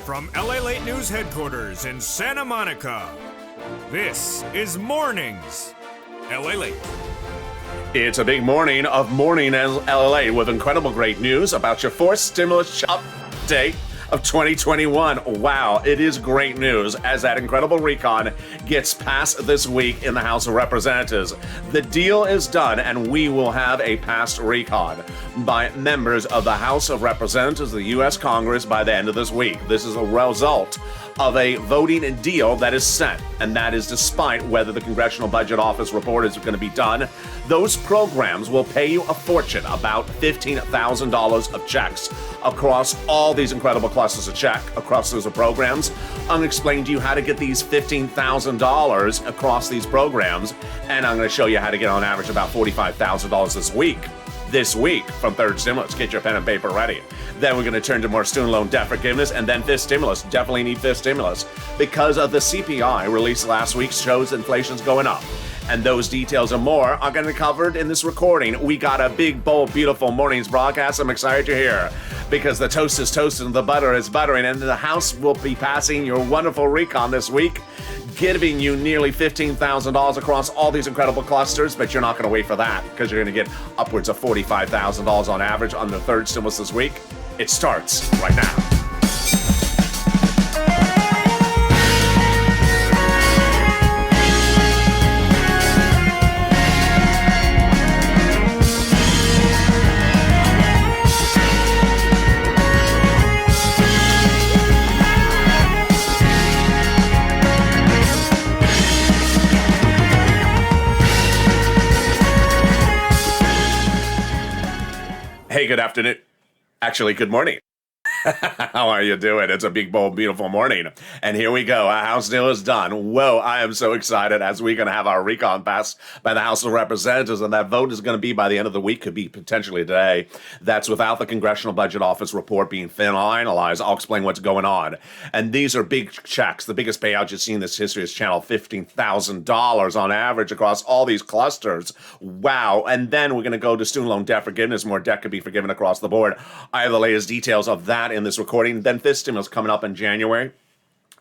From LALATE News headquarters in Santa Monica, this is Mornings LALATE. It's a big morning of Morning LALATE with incredible great news about your fourth stimulus update of 2021. Wow, it is great news as that incredible recon gets passed this week in the House of Representatives. The deal is done and we will have a passed recon by members of the House of Representatives of the U.S. Congress by the end of this week. This is a result of a voting deal that is set, and that is despite whether the Congressional Budget Office report is going to be done. Those programs will pay you a fortune, about $15,000 of checks across all these incredible clusters of check across those programs. I'm going to explain to you how to get these $15,000 across these programs, and I'm going to show you how to get on average about $45,000 this week from third stimulus. Get your pen and paper ready. Then we're going to turn to more student loan debt forgiveness and then fifth stimulus. Definitely need fifth stimulus because of the CPI released last week shows inflation's going up. And those details and more are going to be covered in this recording. We got a big, bold, beautiful morning's broadcast. I'm excited to hear because the toast is toasting, the butter is buttering, and the House will be passing your wonderful recon this week, giving you nearly $15,000 across all these incredible clusters, but you're not going to wait for that because you're going to get upwards of $45,000 on average on the third stimulus this week. It starts right now. Hey, good afternoon. Actually, good morning. How are you doing? It's a big, bold, beautiful morning. And here we go. Our House deal is done. Whoa, I am so excited as we're going to have our recon passed by the House of Representatives. And that vote is going to be by the end of the week, could be potentially today. That's without the Congressional Budget Office report being finalized. I'll explain what's going on. And these are big checks. The biggest payout you've seen in this history is channel $15,000 on average across all these clusters. Wow. And then we're going to go to student loan debt forgiveness. More debt could be forgiven across the board. I have the latest details of that in this recording. Then fifth stimulus coming up in January.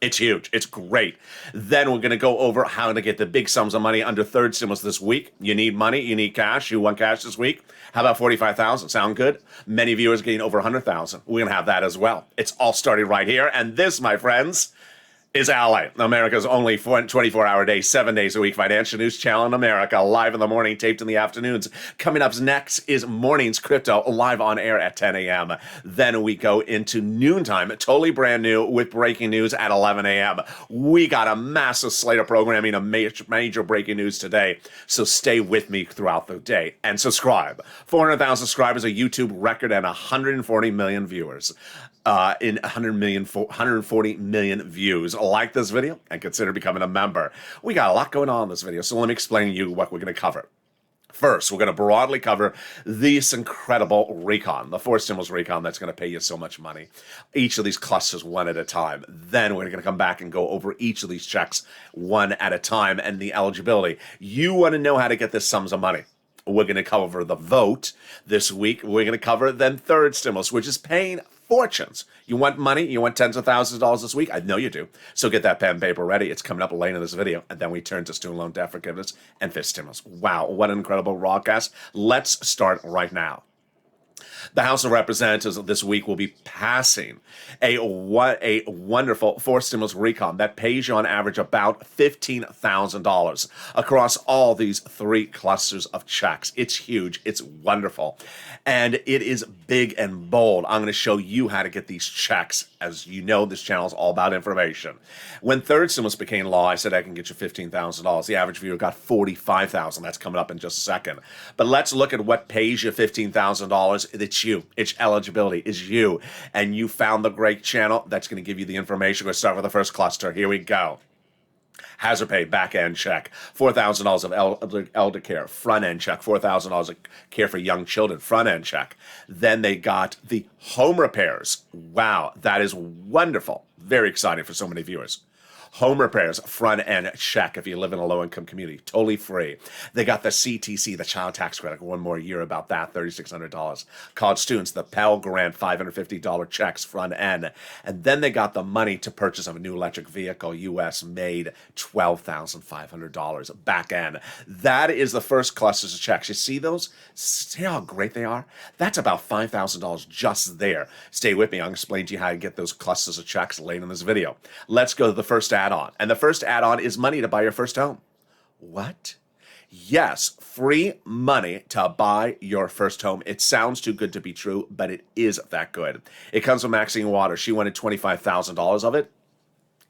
It's huge. It's great. Then we're going to go over how to get the big sums of money under third stimulus this week. You need money. You need cash. You want cash this week. How about $45,000? Sound good? Many viewers getting over $100,000. We're going to have that as well. It's all starting right here. And this, my friends, is LALATE, America's only 24-hour day, 7 days a week financial news channel in America, live in the morning, taped in the afternoons. Coming up next is Mornings Crypto, live on air at 10 a.m. Then we go into noontime, totally brand new with breaking news at 11 a.m. We got a massive slate of programming, a major breaking news today, so stay with me throughout the day and subscribe. 400,000 subscribers, a YouTube record, and 140 million viewers. In 140 million views. Like this video and consider becoming a member. We got a lot going on in this video, so let me explain to you what we're going to cover. First, we're going to broadly cover this incredible recon, the fourth stimulus recon that's going to pay you so much money. Each of these clusters one at a time. Then we're going to come back and go over each of these checks one at a time and the eligibility. You want to know how to get this sums of money. We're going to cover the vote this week. We're going to cover then third stimulus, which is paying fortunes. You want money? You want tens of thousands of dollars this week? I know you do. So get that pen and paper ready. It's coming up later in this video. And then we turn to student loan debt forgiveness and fifth stimulus. Wow, what an incredible broadcast. Let's start right now. The House of Representatives this week will be passing a wonderful fourth stimulus recon that pays you on average about $15,000 across all these three clusters of checks. It's huge. It's wonderful. And it is big and bold. I'm going to show you how to get these checks. As you know, this channel is all about information. When third stimulus became law, I said I can get you $15,000. The average viewer got $45,000. That's coming up in just a second. But let's look at what pays you $15,000. It's you. It's eligibility. It's you. And you found the great channel that's going to give you the information. We'll start with the first cluster. Here we go. Hazard pay, back-end check, $4,000 of elder care, front-end check, $4,000 of care for young children, front-end check. Then they got the home repairs. Wow, that is wonderful. Very exciting for so many viewers. Home repairs, front end check if you live in a low-income community, totally free. They got the CTC, the child tax credit, one more year about that, $3,600. College students, the Pell Grant, $550 checks, front end. And then they got the money to purchase of a new electric vehicle, U.S. made, $12,500, back end. That is the first clusters of checks. You see those? See how great they are? That's about $5,000 just there. Stay with me. I'll explain to you how to get those clusters of checks later in this video. Let's go to the first add-on. And the first add-on is money to buy your first home. What? Yes, free money to buy your first home. It sounds too good to be true, but it is that good. It comes from Maxine Waters. She wanted $25,000 of it.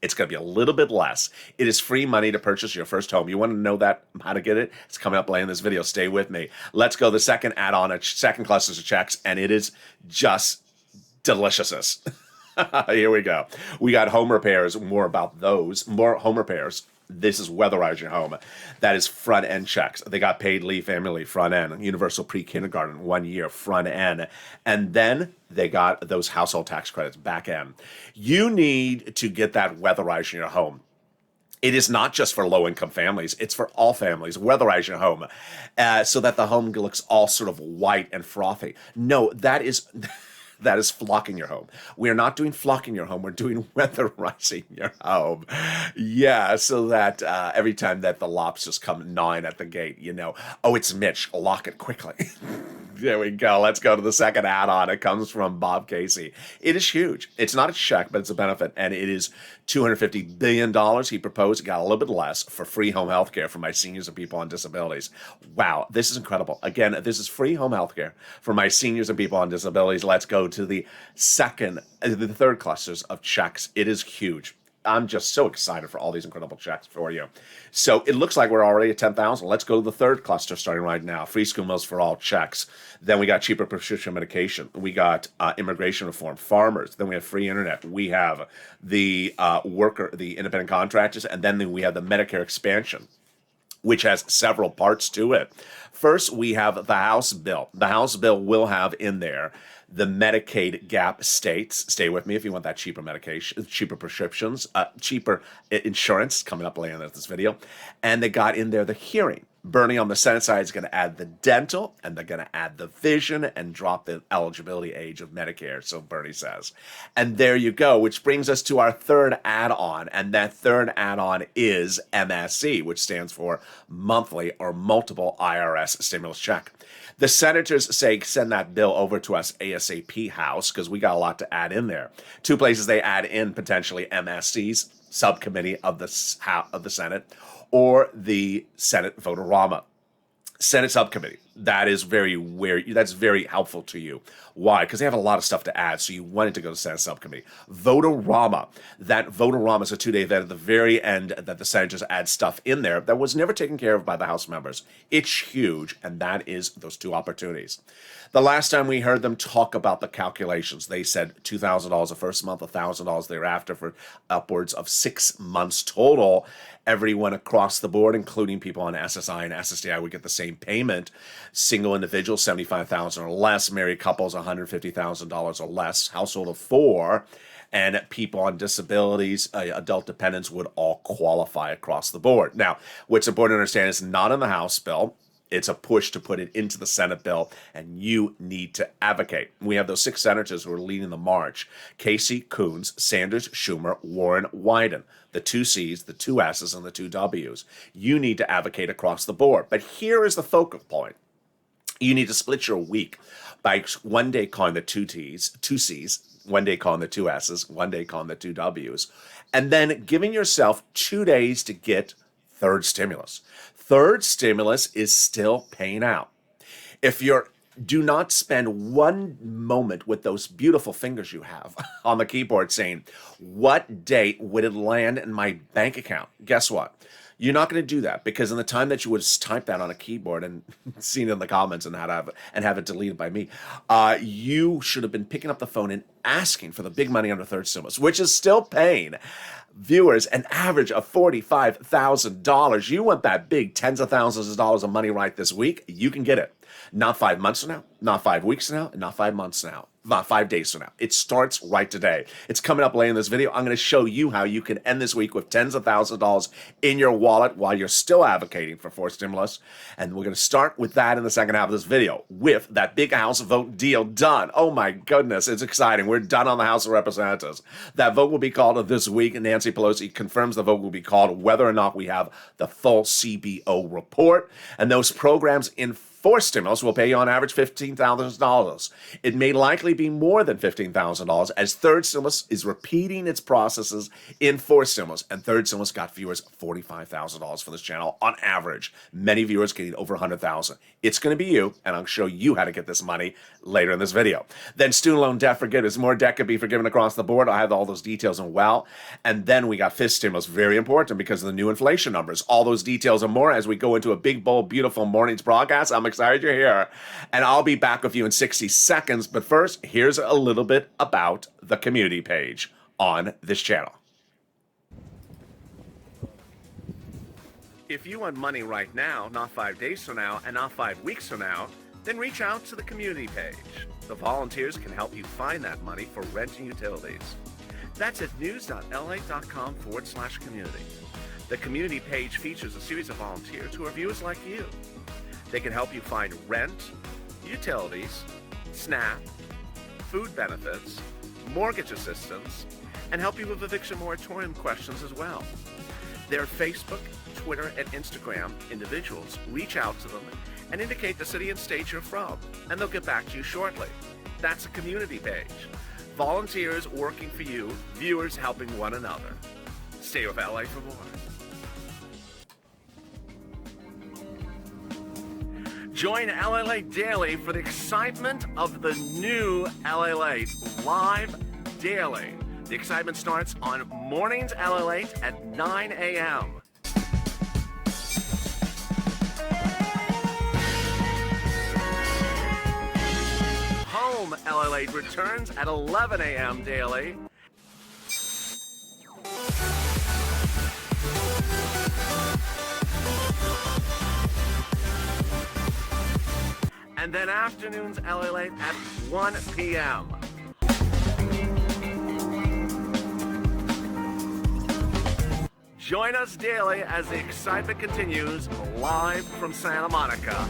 It's going to be a little bit less. It is free money to purchase your first home. You want to know that, how to get it? It's coming up later in this video. Stay with me. Let's go to the second add-on, a second clusters of checks, and it is just deliciousness. Here we go. We got home repairs, more about those, more home repairs. This is weatherize your home. That is front end checks. They got paid leave, family leave, front end, universal pre-kindergarten, 1 year, front end. And then they got those household tax credits, back end. You need to get that weatherize your home. It is not just for low-income families. It's for all families. Weatherize your home so that the home looks all sort of white and frothy. No, that is... That is flocking your home. We are not doing flocking your home. We're doing weatherizing your home. Yeah, so that every time that the lobsters come gnawing at the gate, you know, oh, it's Mitch. Lock it quickly. There we go. Let's go to the second add-on. It comes from Bob Casey. It is huge. It's not a check, but it's a benefit, and it is $250 billion he proposed. It got a little bit less for free home health care for my seniors and people on disabilities. Wow, this is incredible. Again, this is free home health care for my seniors and people on disabilities. Let's go to the third clusters of checks. It is huge. I'm just so excited for all these incredible checks for you. So it looks like we're already at 10,000. Let's go to the third cluster starting right now. Free school meals for all checks. Then we got cheaper prescription medication. We got immigration reform, farmers. Then we have free internet. We have the the independent contractors. And then we have the Medicare expansion, which has several parts to it. First, we have the House bill. The House bill will have in there the Medicaid gap states. Stay with me if you want that cheaper medication, cheaper prescriptions, cheaper insurance, coming up later in this video. And they got in there the hearing. Bernie on the Senate side is going to add the dental, and they're going to add the vision and drop the eligibility age of Medicare, so Bernie says. And there you go, which brings us to our third add-on, and that third add-on is MSC, which stands for monthly or multiple IRS stimulus check. The senators say send that bill over to us ASAP, House, because we got a lot to add in there. Two places they add in potentially MSC's subcommittee of the Senate, or the Senate Vote-A-Rama. Senate subcommittee. That's very helpful to you. Why? Because they have a lot of stuff to add, so you wanted to go to Senate subcommittee. Vote-A-Rama. That Vote-A-Rama is a 2-day event at the very end that the senators add stuff in there that was never taken care of by the House members. It's huge, and that is those two opportunities. The last time we heard them talk about the calculations, they said $2,000 the first month, $1,000 thereafter for upwards of 6 months total. Everyone across the board, including people on SSI and SSDI, would get the same payment. Single individuals, $75,000 or less. Married couples, $150,000 or less. Household of 4. And people on disabilities, adult dependents would all qualify across the board. Now, what's important to understand is not in the House bill. It's a push to put it into the Senate bill, and you need to advocate. We have those 6 senators who are leading the march: Casey, Coons, Sanders, Schumer, Warren, Wyden. The 2 C's, the 2 S's, and the 2 W's. You need to advocate across the board. But here is the focal point. You need to split your week by one day calling the 2 C's, one day calling the 2 S's, one day calling the 2 W's, and then giving yourself 2 days to get third stimulus. Third stimulus is still paying out. If you're do not spend one moment with those beautiful fingers you have on the keyboard saying, what date would it land in my bank account? Guess what? You're not going to do that, because in the time that you would type that on a keyboard and seen it in the comments and have it deleted by me, you should have been picking up the phone and asking for the big money under third stimulus, which is still paying viewers an average of $45,000. You want that big tens of thousands of dollars of money right this week? You can get it. Not 5 months from now, not 5 weeks from now, and not 5 months from now. Not 5 days from now. It starts right today. It's coming up later in this video. I'm going to show you how you can end this week with tens of thousands of dollars in your wallet while you're still advocating for forced stimulus. And we're going to start with that in the second half of this video with that big House vote deal done. Oh my goodness, it's exciting. We're done on the House of Representatives. That vote will be called this week. Nancy Pelosi confirms the vote will be called whether or not we have the full CBO report. And those programs in forced stimulus will pay you on average $15,000. It may likely be more than $15,000 as third stimulus is repeating its processes in forced stimulus. And third stimulus got viewers $45,000 for this channel on average. Many viewers getting over $100,000. It's going to be you, and I'll show you how to get this money later in this video. Then student loan debt forgiveness. More debt could be forgiven across the board. I have all those details in well. And then we got fifth stimulus. Very important because of the new inflation numbers. All those details and more as we go into a big, bold, beautiful morning's broadcast. I'm excited you're here, and I'll be back with you in 60 seconds. But first, here's a little bit about the community page on this channel. If you want money right now, not 5 days from now, and not 5 weeks from now, then reach out to the community page. The volunteers can help you find that money for rent and utilities. That's at news.la.com/community. The community page features a series of volunteers who are viewers like you. They can help you find rent, utilities, SNAP, food benefits, mortgage assistance, and help you with eviction moratorium questions as well. Their Facebook, Twitter, and Instagram individuals reach out to them and indicate the city and state you're from, and they'll get back to you shortly. That's a community page. Volunteers working for you, viewers helping one another. Stay with LA for more. Join LALATE Daily for the excitement of the new LALATE live daily. The excitement starts on mornings LALATE at 9 a.m. Home LALATE returns at 11 a.m. daily. And then afternoons LALATE at 1 p.m. Join us daily as the excitement continues live from Santa Monica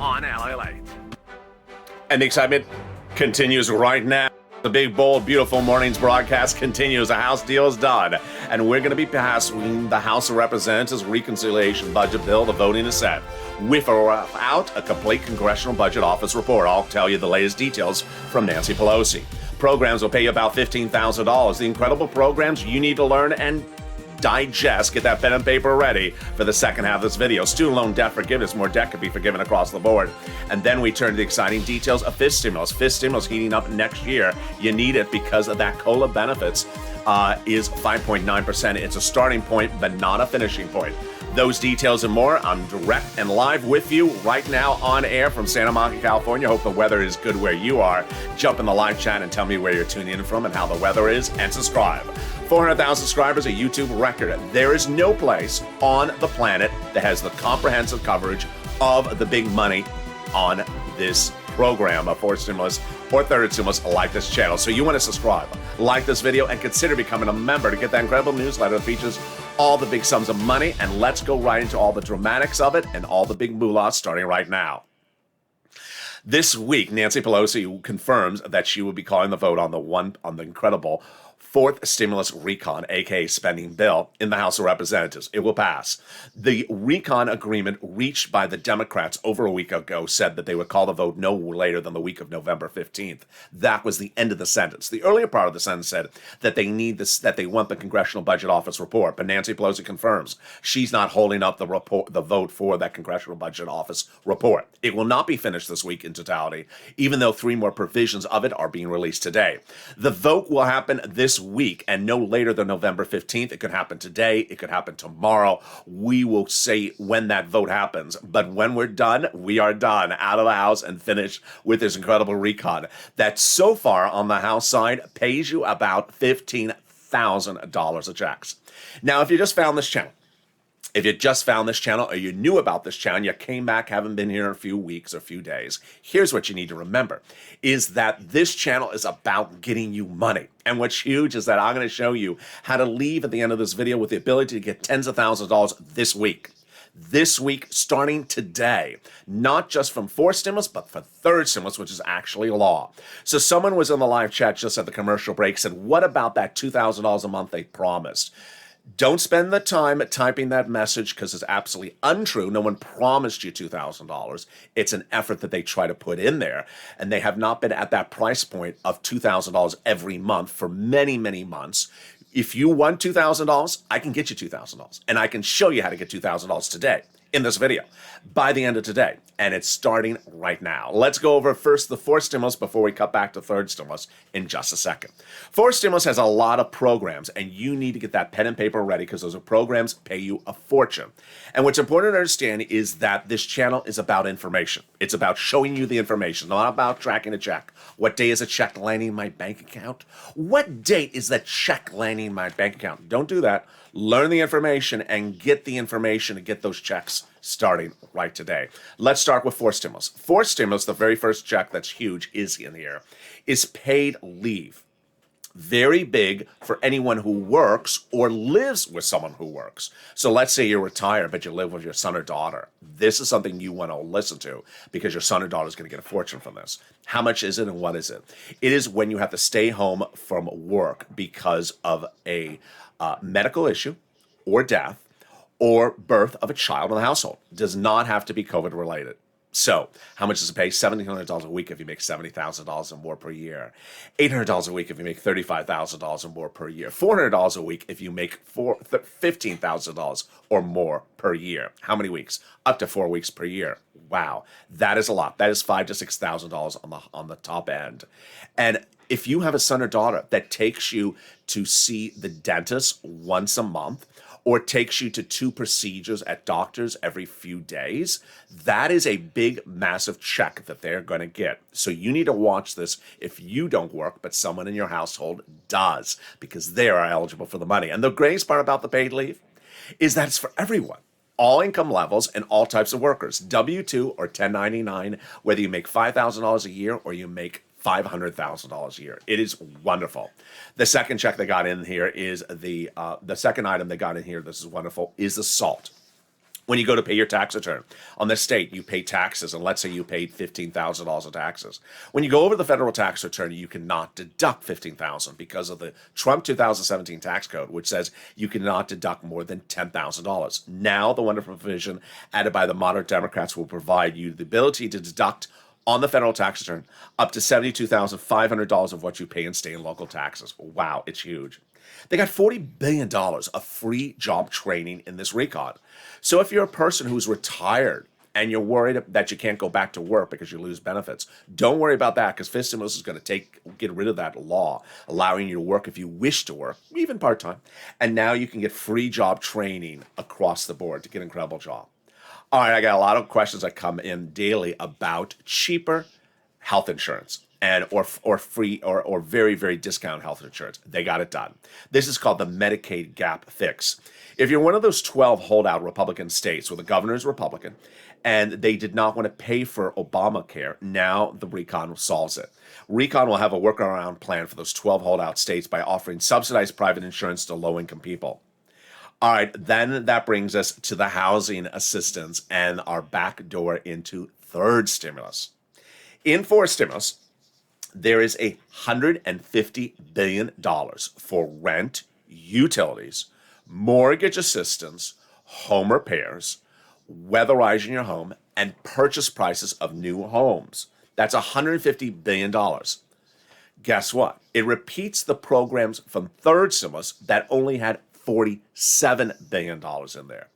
on LALATE. And the excitement continues right now. The big, bold, beautiful morning's broadcast continues. The House deal is done, and we're going to be passing the House of Representatives reconciliation budget bill. The voting is set. Without a complete Congressional Budget Office report, I'll tell you the latest details from Nancy Pelosi. Programs will pay you about $15,000. The incredible programs you need to learn and digest. Get that pen and paper ready for the second half of this video. Student loan debt forgiveness. More debt could be forgiven across the board. And then we turn to the exciting details of fifth stimulus. Fifth stimulus heating up next year. You need it because of that COLA benefits is 5.9%. It's a starting point, but not a finishing point. Those details and more, I'm direct and live with you right now on air from Santa Monica, California. Hope the weather is good where you are. Jump in the live chat and tell me where you're tuning in from and how the weather is, and subscribe. 400,000 subscribers, a YouTube record. There is no place on the planet that has the comprehensive coverage of the big money on this program of fourth stimulus or third stimulus like this channel. So you want to subscribe, like this video, and consider becoming a member to get that incredible newsletter that features all the big sums of money. And let's go right into all the dramatics of it and all the big moolah starting right now. This week, Nancy Pelosi confirms that she will be calling the vote on the incredible fourth stimulus recon, aka spending bill, in the House of Representatives. It will pass. The recon agreement reached by the Democrats over a week ago said that they would call the vote no later than the week of November 15th. That was the end of the sentence. The earlier part of the sentence said that they need this, that they want the Congressional Budget Office report, but Nancy Pelosi confirms she's not holding up the vote for that Congressional Budget Office report. It will not be finished this week in totality, even though 3 more provisions of it are being released today. The vote will happen this week and no later than November 15th. It could happen today. It could happen tomorrow. We will say when that vote happens. But when we're done, we are done, out of the House and finished with this incredible recon that so far on the House side pays you about $15,000 of checks. Now, if you just found this channel, If you just found this channel or you knew about this channel, you came back, haven't been here in a few weeks or a few days, here's what you need to remember, is that this channel is about getting you money. And what's huge is that I'm going to show you how to leave at the end of this video with the ability to get tens of thousands of dollars this week. This week, starting today, not just from fourth stimulus, but for third stimulus, which is actually law. So someone was in the live chat just at the commercial break, said, what about that $2,000 a month they promised? Don't spend the time typing that message because it's absolutely untrue. No one promised you $2,000. It's an effort that they try to put in there. And they have not been at that price point of $2,000 every month for many, many months. If you want $2,000, I can get you $2,000. And I can show you how to get $2,000 today in this video by the end of today. And it's starting right now. Let's go over first the fourth stimulus before we cut back to third stimulus in just a second. Fourth stimulus has a lot of programs, and you need to get that pen and paper ready because those are programs pay you a fortune. And what's important to understand is that this channel is about information. It's about showing you the information, not about tracking a check. What day is a check landing in my bank account? What date is that check landing in my bank account? Don't do that. Learn the information and get the information to get those checks starting right today. Let's start with fourth stimulus. Fourth stimulus, the very first check that's huge is in here, is paid leave. Very big for anyone who works or lives with someone who works. So let's say you're retired, but you live with your son or daughter. This is something you want to listen to because your son or daughter is going to get a fortune from this. How much is it and what is it? It is when you have to stay home from work because of a medical issue or death or birth of a child in the household. Does not have to be COVID related. So, how much does it pay? $1,700 a week if you make $70,000 or more per year. $800 a week if you make $35,000 or more per year. $400 a week if you make $15,000 or more per year. How many weeks? Up to 4 weeks per year. Wow, that is a lot. That is $5,000 to $6,000 on the top end. And if you have a son or daughter that takes you to see the dentist once a month, or takes you to 2 procedures at doctors every few days, that is a big, massive check that they're going to get. So you need to watch this if you don't work, but someone in your household does, because they are eligible for the money. And the greatest part about the paid leave is that it's for everyone. All income levels and all types of workers, W-2 or 1099, whether you make $5,000 a year or you make $500,000 a year. It is wonderful. The second check they got in here is the second item they got in here, this is wonderful, is the SALT. When you go to pay your tax return on the state, you pay taxes, and let's say you paid $15,000 in taxes. When you go over the federal tax return, you cannot deduct $15,000 because of the Trump 2017 tax code, which says you cannot deduct more than $10,000. Now, the wonderful provision added by the moderate Democrats will provide you the ability to deduct on the federal tax return up to $72,500 of what you pay in state and local taxes. Wow, it's huge. They got $40 billion of free job training in this recon. So if you're a person who's retired and you're worried that you can't go back to work because you lose benefits, don't worry about that, because fifth stimulus is going to get rid of that law, allowing you to work if you wish to work, even part-time. And now you can get free job training across the board to get an incredible job. All right, I got a lot of questions that come in daily about cheaper health insurance and or free or very, very discounted health insurance. They got it done. This is called the Medicaid gap fix. If you're one of those 12 holdout Republican states where the governor is Republican and they did not want to pay for Obamacare, now the recon solves it. Recon will have a workaround plan for those 12 holdout states by offering subsidized private insurance to low-income people. All right, then that brings us to the housing assistance and our back door into third stimulus. In fourth stimulus, there is $150 billion for rent, utilities, mortgage assistance, home repairs, weatherizing your home, and purchase prices of new homes. That's $150 billion. Guess what? It repeats the programs from third stimulus that only had $47 billion in there.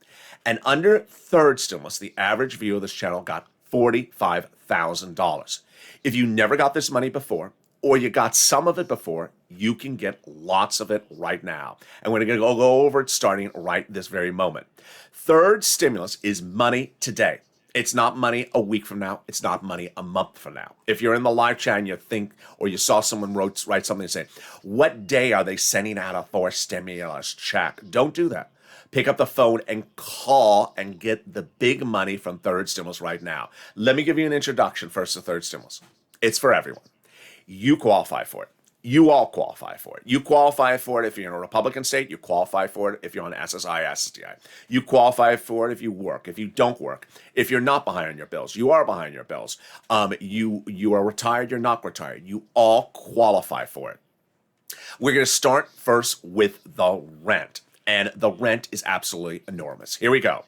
And under third stimulus, the average viewer of this channel got $45,000. If you never got this money before, or you got some of it before, you can get lots of it right now. And we're going to go over it starting right this very moment. Third stimulus is money today. It's not money a week from now. It's not money a month from now. If you're in the live chat and you think, or you saw someone write something and say, what day are they sending out a fourth stimulus check? Don't do that. Pick up the phone and call and get the big money from third stimulus right now. Let me give you an introduction first to third stimulus. It's for everyone. You qualify for it. You all qualify for it. You qualify for it if you're in a Republican state. You qualify for it if you're on SSI, SSDI. You qualify for it if you work. If you don't work, if you're not behind on your bills, you are behind your bills. You are retired. You're not retired. You all qualify for it. We're going to start first with the rent, and the rent is absolutely enormous. Here we go.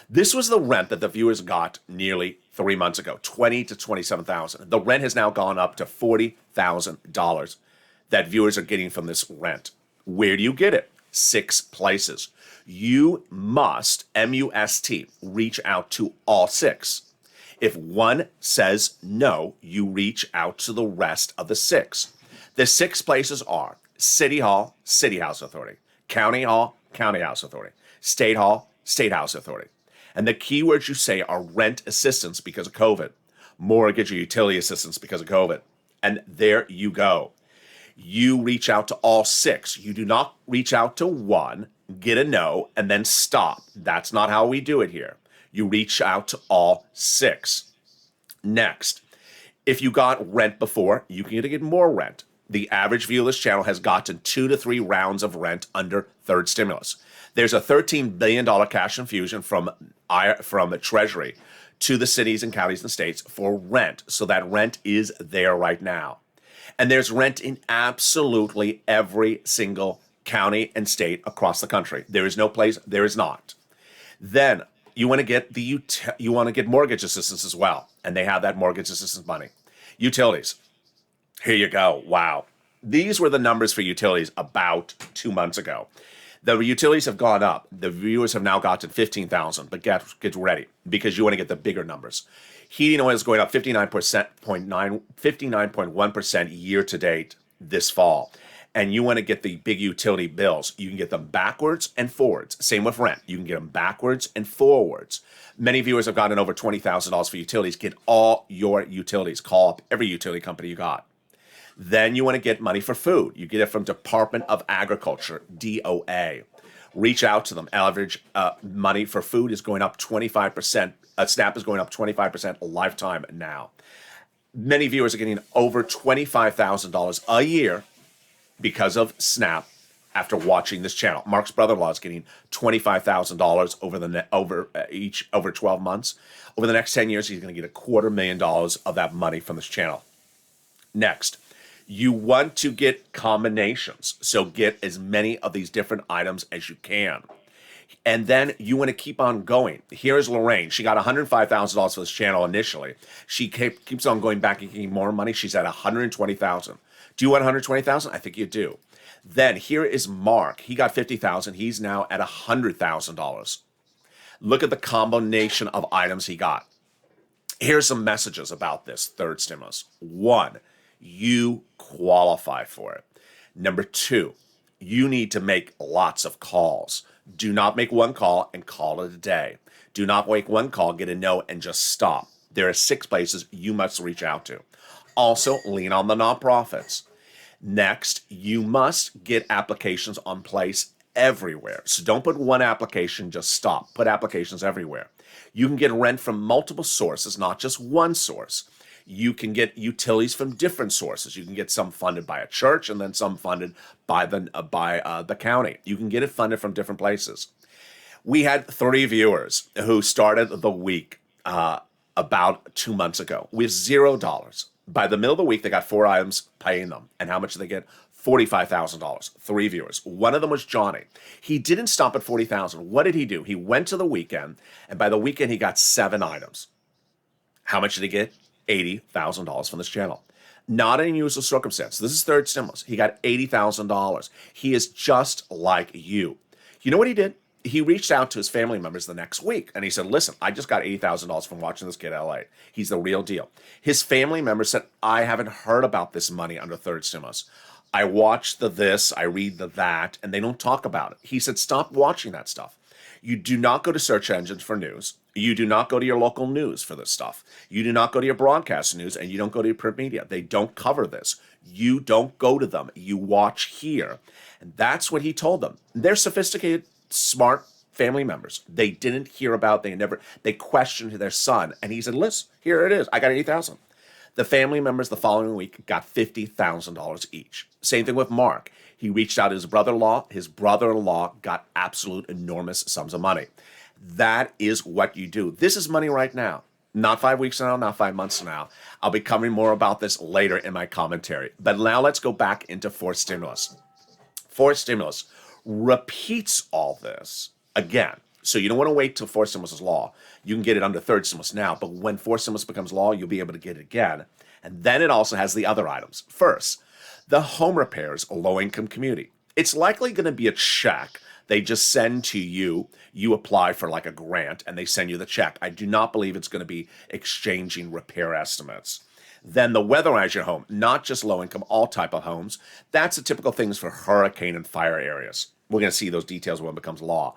This was the rent that the viewers got nearly 3 months ago, $20,000 to $27,000. The rent has now gone up to $40,000 that viewers are getting from this rent. Where do you get it? 6 places. You must, M-U-S-T, reach out to all 6. If one says no, you reach out to the rest of the 6. The 6 places are City Hall, City House Authority, County Hall, County House Authority, State Hall, State House Authority. And the keywords you say are rent assistance because of COVID, mortgage or utility assistance because of COVID. And there you go. You reach out to all 6. You do not reach out to one, get a no, and then stop. That's not how we do it here. You reach out to all 6. Next, if you got rent before, you can get more rent. The average viewer of this channel has gotten 2 to 3 rounds of rent under third stimulus. There's a $13 billion cash infusion from Treasury to the cities and counties and states for rent. So that rent is there right now. And there's rent in absolutely every single county and state across the country. There is no place there is not. Then you want to get mortgage assistance as well, and they have that mortgage assistance money. Utilities. Here you go. Wow. These were the numbers for utilities about 2 months ago. The utilities have gone up. The viewers have now gotten 15,000, but get ready because you want to get the bigger numbers. Heating oil is going up 59.1% year to date this fall. And you want to get the big utility bills. You can get them backwards and forwards. Same with rent. You can get them backwards and forwards. Many viewers have gotten over $20,000 for utilities. Get all your utilities. Call up every utility company you got. Then you want to get money for food. You get it from Department of Agriculture, DOA. Reach out to them. Average money for food is going up 25%. SNAP is going up 25% lifetime now. Many viewers are getting over $25,000 a year because of SNAP after watching this channel. Mark's brother-in-law is getting $25,000 over 12 months. Over the next 10 years, he's going to get $250,000 of that money from this channel. Next, you want to get combinations. So get as many of these different items as you can. And then you want to keep on going. Here's Lorraine. She got $105,000 for this channel initially. She keeps on going back and getting more money. She's at $120,000. Do you want $120,000? I think you do. Then here is Mark. He got $50,000. He's now at $100,000. Look at the combination of items he got. Here's some messages about this third stimulus. 1, you qualify for it. Number 2, you need to make lots of calls. Do not make one call and call it a day. Do not make one call, get a no, and just stop. There are 6 places you must reach out to. Also, lean on the nonprofits. Next, you must get applications on place everywhere. So don't put one application, just stop. Put applications everywhere. You can get rent from multiple sources, not just one source. You can get utilities from different sources. You can get some funded by a church and then some funded by the county. You can get it funded from different places. We had 3 viewers who started the week about 2 months ago with $0. By the middle of the week, they got 4 items paying them. And how much did they get? $45,000. 3 viewers. One of them was Johnny. He didn't stop at $40,000. What did he do? He went to the weekend, and by the weekend, he got 7 items. How much did he get? $80,000 from this channel. Not an unusual circumstance. This is third stimulus. He got $80,000. He is just like you. You know what he did? He reached out to his family members the next week, and he said, listen, I just got $80,000 from watching this kid at LA. He's the real deal. His family members said, I haven't heard about this money under third stimulus. I watched the this, I read the that, and they don't talk about it. He said, stop watching that stuff. You do not go to search engines for news. You do not go to your local news for this stuff. You do not go to your broadcast news, and you don't go to your print media. They don't cover this. You don't go to them. You watch here. And that's what he told them. They're sophisticated, smart family members. They didn't hear about, they questioned their son. And he said, listen, here it is. I got 80,000. The family members the following week got $50,000 each. Same thing with Mark. He reached out to his brother-in-law. His brother-in-law got absolute enormous sums of money. That is what you do. This is money right now. Not 5 weeks from now, not 5 months from now. I'll be covering more about this later in my commentary. But now let's go back into forced stimulus. Forced stimulus repeats all this again. So you don't want to wait till forced stimulus is law. You can get it under third stimulus now, but when forced stimulus becomes law, you'll be able to get it again. And then it also has the other items. First, the home repairs low-income community. It's likely going to be a check they just send to you. You apply for like a grant and they send you the check. I do not believe it's going to be exchanging repair estimates. Then the weatherize your home, not just low income, all type of homes. That's the typical things for hurricane and fire areas. We're going to see those details when it becomes law.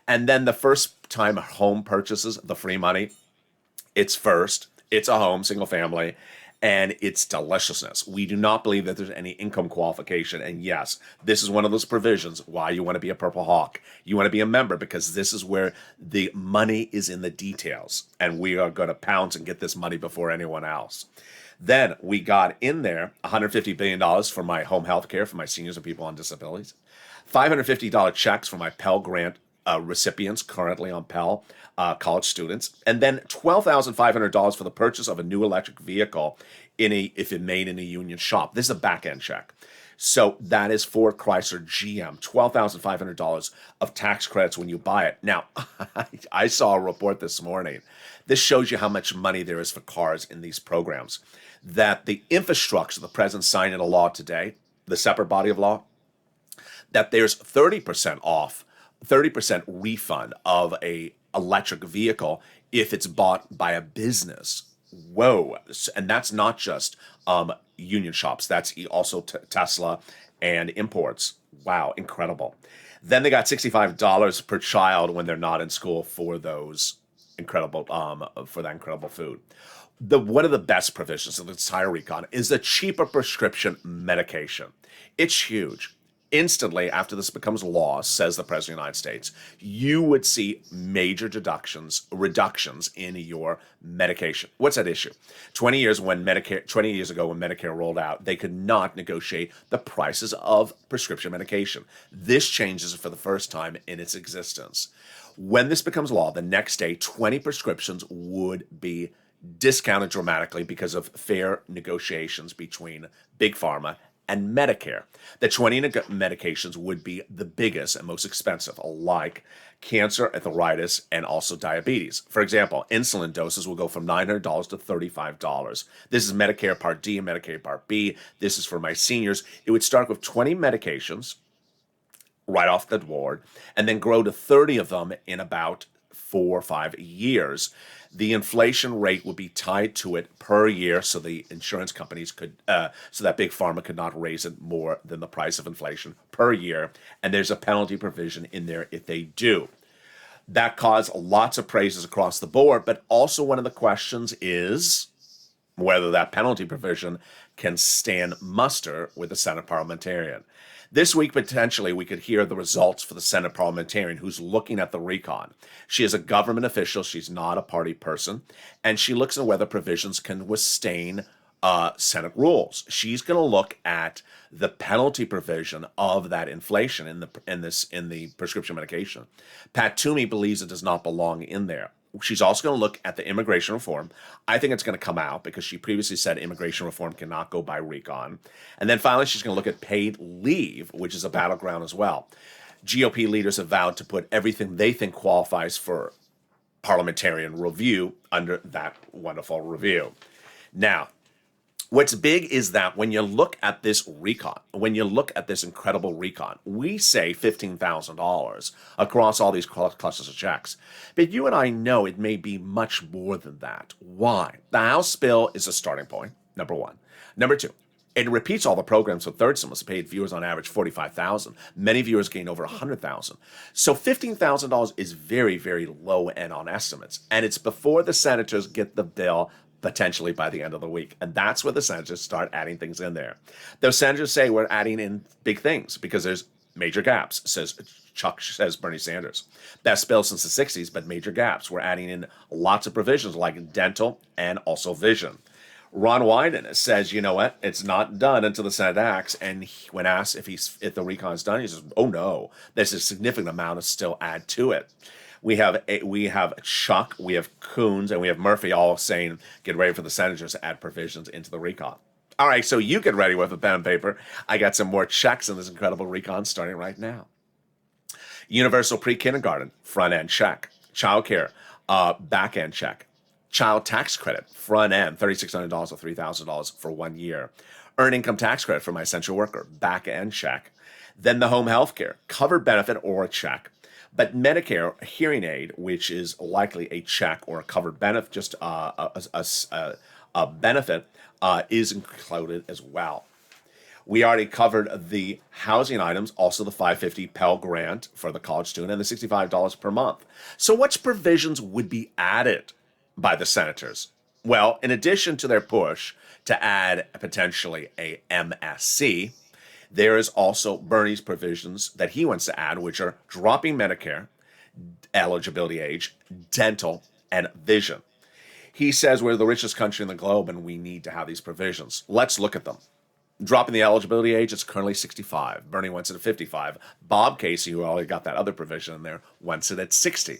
And then the first time home purchases, the free money, it's first. It's a home, single family, and it's deliciousness. We do not believe that there's any income qualification. And yes, this is one of those provisions why you want to be a Purple Hawk. You want to be a member because this is where the money is in the details. And we are going to pounce and get this money before anyone else. Then we got in there $150 billion for my home health care for my seniors and people on disabilities, $550 checks for my Pell Grant recipients currently on Pell, college students, and then $12,500 for the purchase of a new electric vehicle if it made in a union shop. This is a back-end check. So that is Ford, Chrysler, GM, $12,500 of tax credits when you buy it. Now, I saw a report this morning. This shows you how much money there is for cars in these programs. That the infrastructure the president signed into law today, the separate body of law, that there's 30% off, 30% refund of a electric vehicle if it's bought by a business. Whoa. And that's not just union shops. That's also Tesla and imports. Wow, incredible. Then they got $65 per child when they're not in school for those incredible for that incredible food. One of the best provisions of the entire recon is the cheaper prescription medication. It's huge. Instantly, after this becomes law, says the President of the United States, you would see major reductions in your medication. What's that issue? 20 years ago when Medicare rolled out, they could not negotiate the prices of prescription medication. This changes for the first time in its existence. When this becomes law, the next day, 20 prescriptions would be discounted dramatically because of fair negotiations between Big Pharma and Medicare. The 20 medications would be the biggest and most expensive, like cancer, arthritis, and also diabetes. For example, insulin doses will go from $900 to $35. This is Medicare Part D and Medicare Part B. This is for my seniors. It would start with 20 medications right off the board and then grow to 30 of them in about 4 or 5 years. The inflation rate would be tied to it per year, so the insurance companies so that Big Pharma could not raise it more than the price of inflation per year. And there's a penalty provision in there if they do. That caused lots of praises across the board, but also one of the questions is whether that penalty provision can stand muster with a Senate parliamentarian. This week, potentially, we could hear the results for the Senate parliamentarian who's looking at the recon. She is a government official. She's not a party person. And she looks at whether provisions can withstand Senate rules. She's going to look at the penalty provision of that inflation in the prescription medication. Pat Toomey believes it does not belong in there. She's also going to look at the immigration reform. I think it's going to come out because she previously said immigration reform cannot go by recon. And then finally, she's going to look at paid leave, which is a battleground as well. GOP leaders have vowed to put everything they think qualifies for parliamentarian review under that wonderful review. Now, what's big is that when you look at this recon, when you look at this incredible recon, we say $15,000 across all these clusters of checks. But you and I know it may be much more than that. Why? The House bill is a starting point, number one. Number two, it repeats all the programs with third stimulus. Paid viewers on average $45,000. Many viewers gain over $100,000. So $15,000 is very, very low end on estimates. And it's before the senators get the bill potentially by the end of the week. And that's where the senators start adding things in there. Those senators say we're adding in big things because there's Major gaps, says Bernie Sanders. Best bill since the 60s, but major gaps. We're adding in lots of provisions like dental and also vision. Ron Wyden says, you know what? It's not done until the Senate acts. And when asked if the recon's done, he says, "Oh no, there's a significant amount to still add to it." We have Chuck, we have Coons, and we have Murphy all saying, "Get ready for the senators to add provisions into the recon." All right, so you get ready with a pen and paper. I got some more checks in this incredible recon starting right now. Universal pre-kindergarten, front end check. Child care, back end check. Child tax credit, front end, $3,600 or $3,000 for 1 year. Earned income tax credit for my essential worker, back end check. Then the home health care, covered benefit or a check. But Medicare hearing aid, which is likely a check or a covered benefit, just a benefit, is included as well. We already covered the housing items, also the $550 Pell Grant for the college student and the $65 per month. So which provisions would be added by the senators? Well, in addition to their push to add potentially a MSC, there is also Bernie's provisions that he wants to add, which are dropping Medicare, eligibility age, dental, and vision. He says we're the richest country in the globe and we need to have these provisions. Let's look at them. Dropping the eligibility age, it's currently 65. Bernie wants it at 55. Bob Casey, who already got that other provision in there, wants it at 60.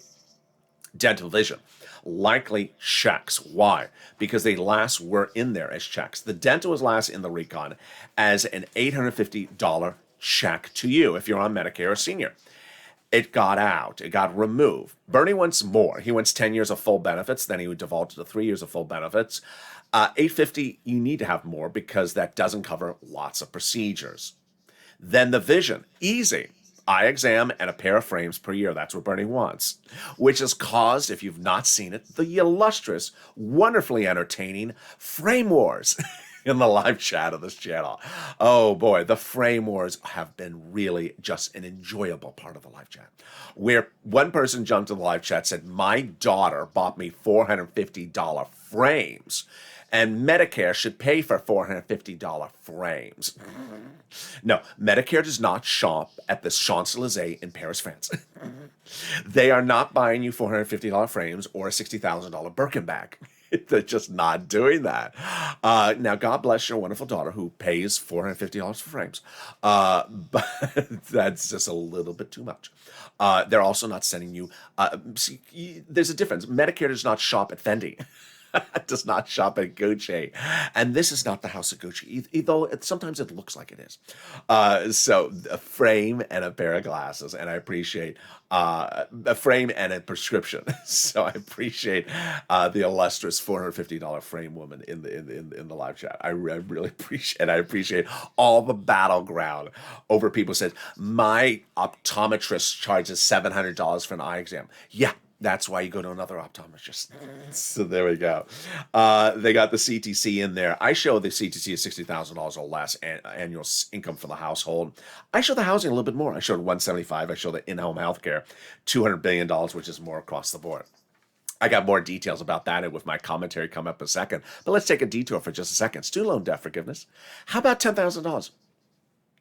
Dental vision, likely checks. Why? Because they last were in there as checks. The dental was last in the recon as an $850 check to you if you're on Medicare or senior. It got out. It got removed. Bernie wants more. He wants 10 years of full benefits. Then he would default to 3 years of full benefits. $850, you need to have more because that doesn't cover lots of procedures. Then the vision, easy. Eye exam and a pair of frames per year. That's what Bernie wants, which has caused, if you've not seen it, the illustrious, wonderfully entertaining Frame Wars in the live chat of this channel. Oh boy, the Frame Wars have been really just an enjoyable part of the live chat, where one person jumped in the live chat, said, "My daughter bought me $450 frames, and Medicare should pay for $450 frames." No, Medicare does not shop at the Champs-Élysées in Paris, France. They are not buying you $450 frames or a $60,000 Birkin bag. They're just not doing that. Now, God bless your wonderful daughter who pays $450 for frames. But that's just a little bit too much. They're also not sending you... there's a difference. Medicare does not shop at Fendi. Does not shop at Gucci. And this is not the house of Gucci, though sometimes it looks like it is. So a frame and a pair of glasses, and I appreciate a frame and a prescription. So I appreciate the illustrious $450 frame woman in the live chat. I really appreciate, and I appreciate all the battleground over people who said, "My optometrist charges $700 for an eye exam." Yeah. That's why you go to another optometrist. So there we go. They got the CTC in there. I show the CTC as $60,000 or less annual income for the household. I show the housing a little bit more. I showed 175. I show the in-home healthcare, $200 billion, which is more across the board. I got more details about that with my commentary coming up in a second. But let's take a detour for just a second. Student loan debt forgiveness. How about $10,000?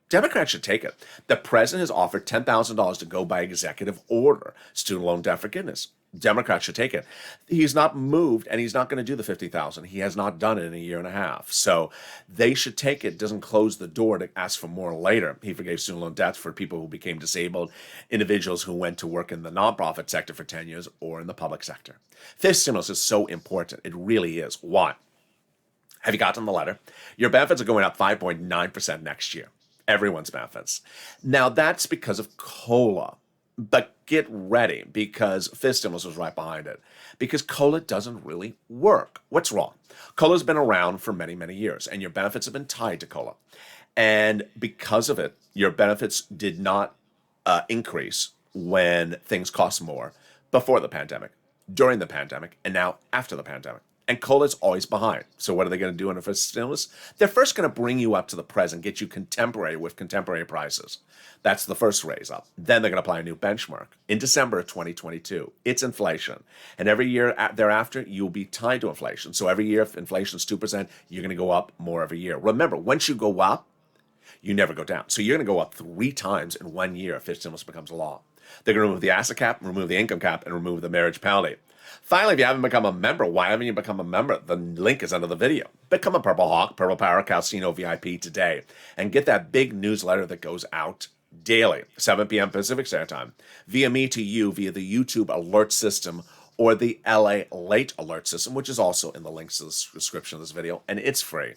Democrats should take it. The president has offered $10,000 to go by executive order, student loan debt forgiveness. Democrats should take it. He's not moved, and he's not going to do the $50,000. He has not done it in a year and a half. So they should take it. Doesn't close the door to ask for more later. He forgave student loan debts for people who became disabled, individuals who went to work in the nonprofit sector for 10 years or in the public sector. Fifth stimulus is so important. It really is. Why? Have you gotten the letter? Your benefits are going up 5.9% next year. Everyone's benefits. Now, that's because of COLA. But get ready, because fifth stimulus was right behind it. Because COLA doesn't really work. What's wrong? COLA's been around for many, many years, and your benefits have been tied to COLA. And because of it, your benefits did not increase when things cost more before the pandemic, during the pandemic, and now after the pandemic. And COLA's always behind. So what are they going to do in a first stimulus? They're first going to bring you up to the present, get you contemporary with contemporary prices. That's the first raise up. Then they're going to apply a new benchmark. In December of 2022, it's inflation. And every year thereafter, you'll be tied to inflation. So every year, if inflation is 2%, you're going to go up more every year. Remember, once you go up, You never go down. So you're going to go up 3 times in 1 year if stimulus becomes a law. They're going to remove the asset cap, remove the income cap, and remove the marriage penalty. Finally, if you haven't become a member, why haven't you become a member? The link is under the video. Become a Purple Hawk, Purple Power Casino VIP today and get that big newsletter that goes out daily, 7 p.m. Pacific Standard Time, via me to you via the YouTube alert system or the LALATE alert system, which is also in the links to the description of this video, and it's free.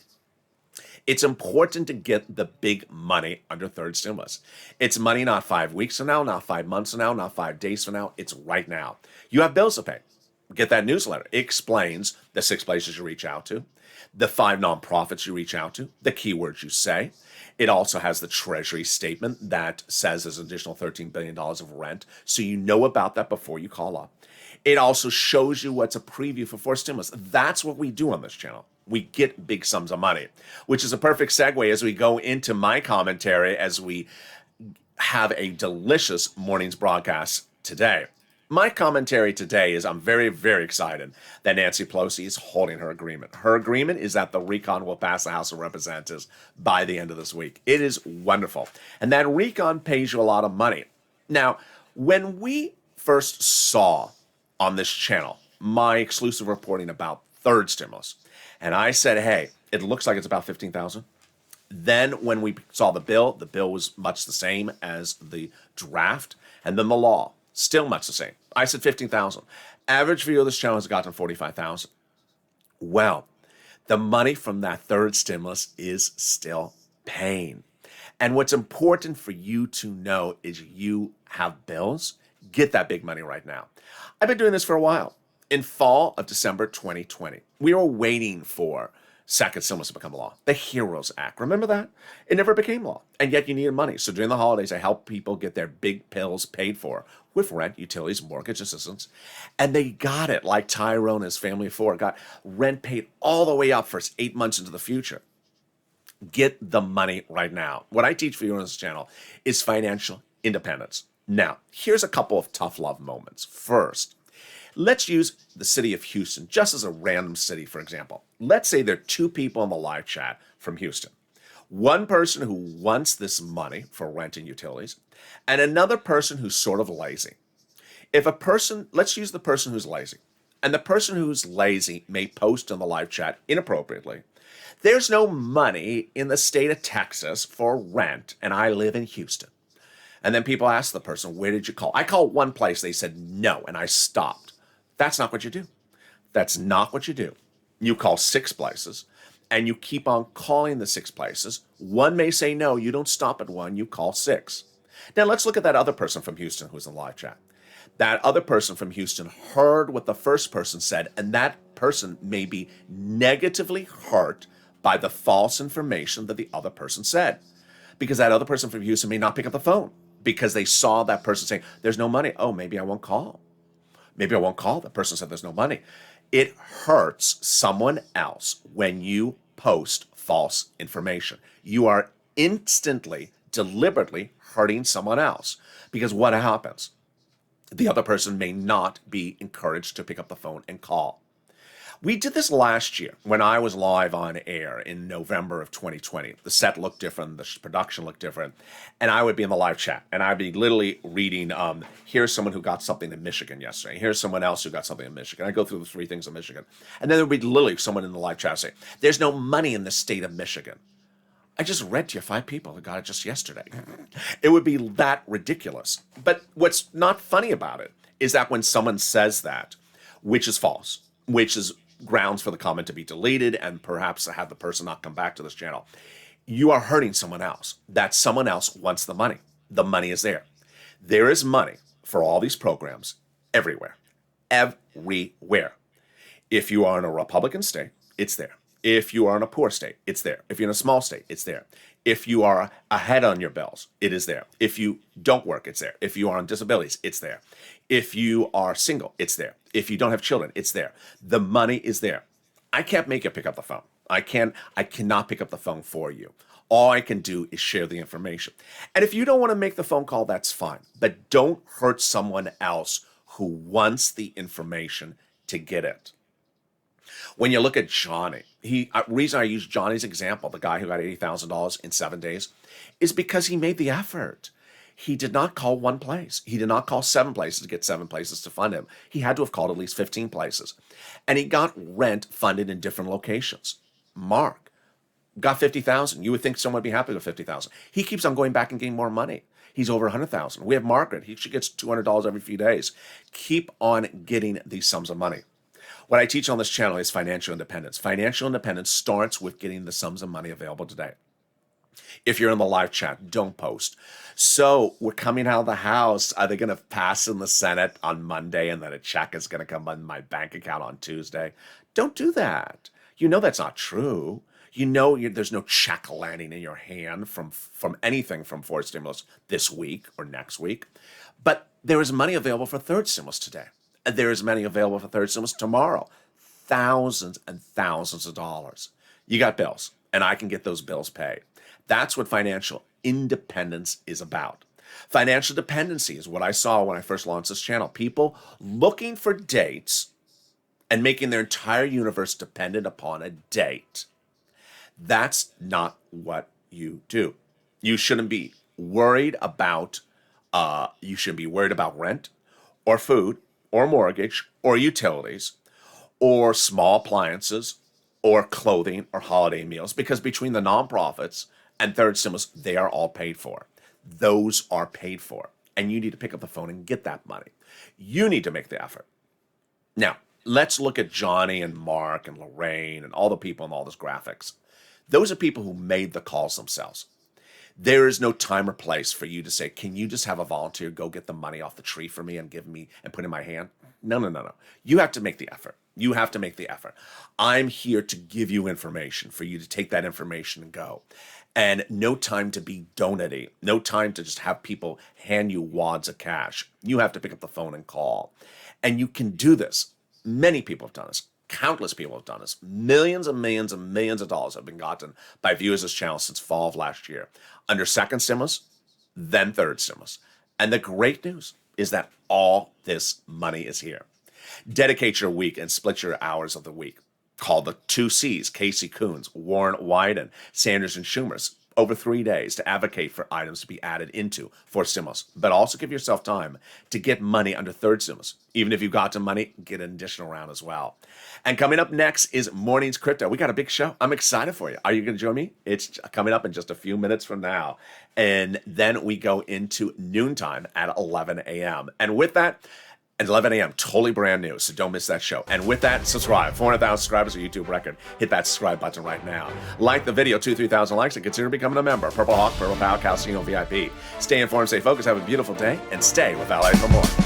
It's important to get the big money under third stimulus. It's money not 5 weeks from now, not 5 months from now, not 5 days from now. It's right now. You have bills to pay. Get that newsletter. It explains the 6 places you reach out to, the 5 nonprofits you reach out to, the keywords you say. It also has the Treasury statement that says there's an additional $13 billion of rent, so you know about that before you call up. It also shows you what's a preview for fourth stimulus. That's what we do on this channel. We get big sums of money, which is a perfect segue as we go into my commentary as we have a delicious morning's broadcast today. My commentary today is I'm very, very excited that Nancy Pelosi is holding her agreement. Her agreement is that the recon will pass the House of Representatives by the end of this week. It is wonderful. And that recon pays you a lot of money. Now, when we first saw on this channel my exclusive reporting about third stimulus, and I said, hey, it looks like it's about 15,000. Then when we saw the bill was much the same as the draft, and then the law, still much the same. I said 15,000. Average view of this channel has gotten 45,000. Well, the money from that third stimulus is still paying. And what's important for you to know is you have bills. Get that big money right now. I've been doing this for a while. In fall of December 2020, we were waiting for second stimulus to become law, the HEROES Act. Remember that? It never became law, and yet you needed money. So during the holidays, I helped people get their big bills paid for with rent, utilities, mortgage assistance, and they got it like Tyrone and his family of 4 got rent paid all the way up for 8 months into the future. Get the money right now. What I teach for you on this channel is financial independence. Now, here's a couple of tough love moments. First, let's use the city of Houston just as a random city, for example. Let's say there are 2 people in the live chat from Houston. One person who wants this money for rent and utilities, and another person who's sort of lazy. If a person, let's use the person who's lazy, and the person who's lazy may post in the live chat inappropriately, there's no money in the state of Texas for rent, and I live in Houston. And then people ask the person, where did you call? I called one place, they said no, and I stopped. That's not what you do. That's not what you do. You call 6 places, and you keep on calling the 6 places. One may say no, you don't stop at 1, you call 6. Now let's look at that other person from Houston who's in the live chat. That other person from Houston heard what the first person said, and that person may be negatively hurt by the false information that the other person said. Because that other person from Houston may not pick up the phone because they saw that person saying, there's no money. Oh, maybe I won't call. Maybe I won't call. The person said there's no money. It hurts someone else when you post false information. You are instantly, deliberately hurting someone else. Because what happens? The other person may not be encouraged to pick up the phone and call. We did this last year when I was live on air in November of 2020. The set looked different, the production looked different, and I would be in the live chat, and I'd be literally reading, here's someone who got something in Michigan yesterday. Here's someone else who got something in Michigan. I go through the 3 things in Michigan. And then there would be literally someone in the live chat saying, there's no money in the state of Michigan. I just read to you 5 people who got it just yesterday. It would be that ridiculous. But what's not funny about it is that when someone says that, which is false, which is grounds for the comment to be deleted and perhaps to have the person not come back to this channel, you are hurting someone else. That someone else wants the money. The money is there. There is money for all these programs everywhere. Everywhere. If you are in a Republican state, it's there. If you are in a poor state, it's there. If you're in a small state, it's there. If you are ahead on your bills, it is there. If you don't work, it's there. If you are on disabilities, it's there. If you are single, it's there. If you don't have children, it's there. The money is there. I can't make you pick up the phone. I cannot pick up the phone for you. All I can do is share the information. And if you don't want to make the phone call, that's fine. But don't hurt someone else who wants the information to get it. When you look at Johnny, reason I use Johnny's example, the guy who got $80,000 in 7 days, is because he made the effort. He did not call one place. He did not call 7 places to get 7 places to fund him. He had to have called at least 15 places. And he got rent funded in different locations. Mark got 50,000. You would think someone would be happy with 50,000. He keeps on going back and getting more money. He's over 100,000. We have Margaret. She gets $200 every few days. Keep on getting these sums of money. What I teach on this channel is financial independence. Financial independence starts with getting the sums of money available today. If you're in the live chat, don't post. So we're coming out of the House. Are they going to pass in the Senate on Monday and then a check is going to come on my bank account on Tuesday? Don't do that. You know that's not true. You know there's no check landing in your hand from anything from fourth stimulus this week or next week. But there is money available for third stimulus today. And there is money available for third stimulus tomorrow. Thousands and thousands of dollars. You got bills, and I can get those bills paid. That's what financial independence is about. Financial dependency is what I saw when I first launched this channel. People looking for dates and making their entire universe dependent upon a date. That's not what you do. You shouldn't be worried about rent or food or mortgage or utilities or small appliances or clothing or holiday meals, because between the nonprofits and third stimulus, they are all paid for. Those are paid for. And you need to pick up the phone and get that money. You need to make the effort. Now, let's look at Johnny and Mark and Lorraine and all the people in all those graphics. Those are people who made the calls themselves. There is no time or place for you to say, can you just have a volunteer go get the money off the tree for me and give me and put in my hand? No. You have to make the effort. You have to make the effort. I'm here to give you information for you to take that information and go. And no time to be donut-y. No time to just have people hand you wads of cash. You have to pick up the phone and call. And you can do this. Many people have done this. Countless people have done this. Millions and millions and millions of dollars have been gotten by viewers of this channel since fall of last year. Under second stimulus, then third stimulus. And the great news is that all this money is here. Dedicate your week and split your hours of the week. Call the 2 C's, Casey Coons, Warren Wyden, Sanders and Schumer's, over 3 days to advocate for items to be added into fourth stimulus. But also give yourself time to get money under third stimulus. Even if you got to money, get an additional round as well. And coming up next is Morning's Crypto. We got a big show. I'm excited for you. Are you going to join me? It's coming up in just a few minutes from now. And then we go into noontime at 11 a.m. And with that, at 11 a.m., totally brand new, so don't miss that show. And with that, subscribe. 400,000 subscribers, a YouTube record. Hit that subscribe button right now. Like the video, 2,000-3,000 likes, and consider becoming a member. Purple Hawk, Purple Pal, Calcino VIP. Stay informed, stay focused, have a beautiful day, and stay with LA for more.